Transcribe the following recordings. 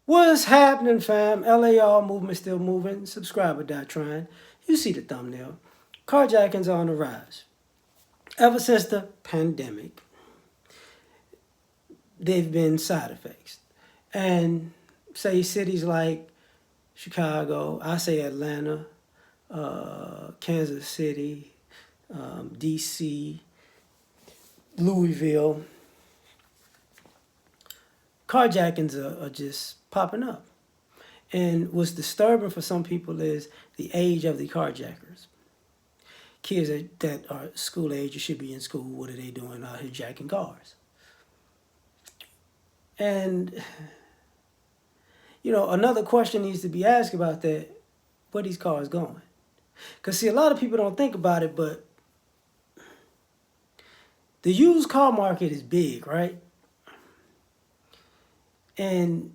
What's happening, fam? L.A.R. movement still moving. Subscriber die trying. You see the thumbnail. Carjackings are on the rise. Ever since the pandemic, they've been side effects. And say cities like Chicago, I say Atlanta, Kansas City, D.C., Louisville, carjackings are just popping up. And what's disturbing for some people is the age of the carjackers. Kids that are school age, you should be in school. What are they doing out here jacking cars? And, another question needs to be asked about that. Where these cars going? Because, see, a lot of people don't think about it, but the used car market is big, right? And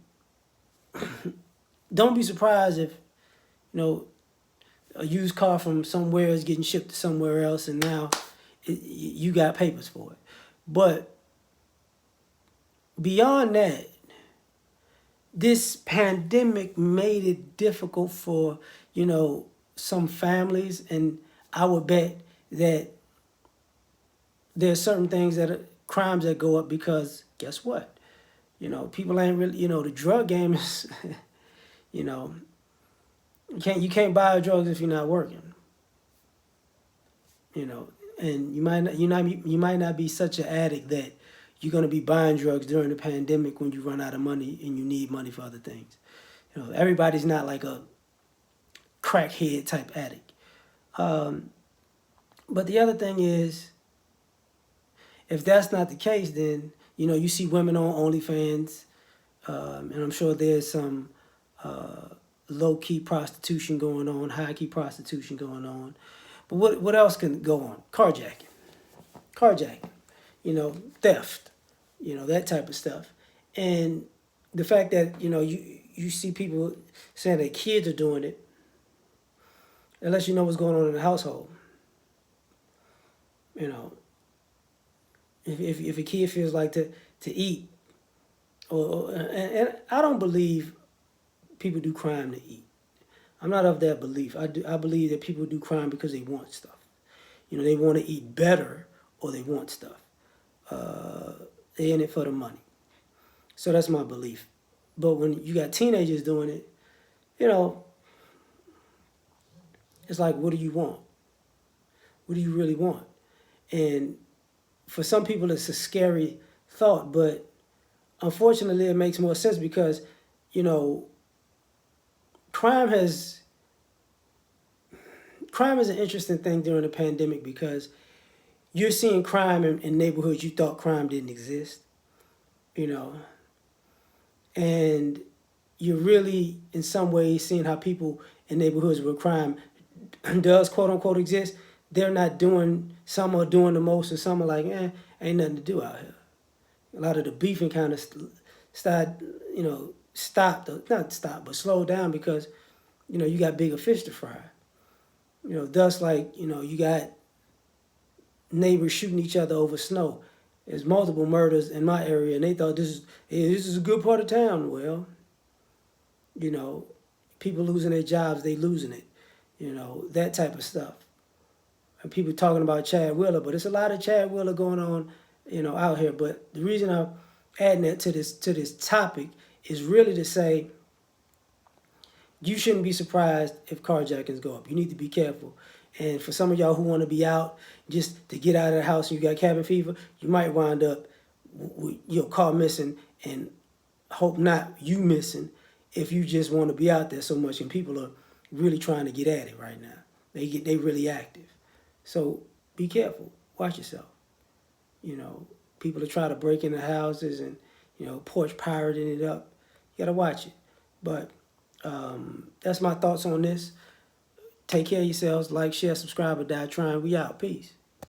don't be surprised if, a used car from somewhere is getting shipped to somewhere else, and now you got papers for it. But beyond that, this pandemic made it difficult for, some families, and I would bet that there's certain things that are crimes that go up because guess what? People ain't really, the drug game is, you can't buy drugs if you're not working. And you might not be such an addict that you're gonna be buying drugs during the pandemic when you run out of money and you need money for other things. Everybody's not like a crackhead type addict. But the other thing is, if that's not the case, then you see women on OnlyFans, and I'm sure there's some low-key prostitution going on, high-key prostitution going on. But what else can go on? Carjacking, theft, that type of stuff. And the fact that, you see people saying that kids are doing it, unless you know what's going on in the household. If a kid feels like to eat, and I don't believe people do crime to eat. I'm not of that belief. I believe that people do crime because they want stuff. They want to eat better or they want stuff. They're in it for the money. So that's my belief. But when you got teenagers doing it, it's like, what do you want? What do you really want? And for some people, it's a scary thought, but unfortunately, it makes more sense because, crime is an interesting thing during the pandemic because you're seeing crime in neighborhoods you thought crime didn't exist, and you're really, in some ways, seeing how people in neighborhoods where crime does, quote unquote, exist, some are doing the most, and some are like, ain't nothing to do out here. A lot of the beefing kind of slowed down because, you got bigger fish to fry. Thus, you got neighbors shooting each other over snow. There's multiple murders in my area, and they thought this is a good part of town. Well, people losing their jobs, they losing it. That type of stuff. And people talking about Chad Wheeler, but it's a lot of Chad Wheeler going on, out here. But the reason I'm adding that to this topic is really to say you shouldn't be surprised if carjackings go up. You need to be careful. And for some of y'all who want to be out just to get out of the house and you got cabin fever, you might wind up with your car missing, and hope not you missing if you just want to be out there so much. And people are really trying to get at it right now. They really active. So be careful. Watch yourself. People are trying to break into houses and, porch pirating it up. You got to watch it. But that's my thoughts on this. Take care of yourselves. Like, share, subscribe, or die trying. We out. Peace.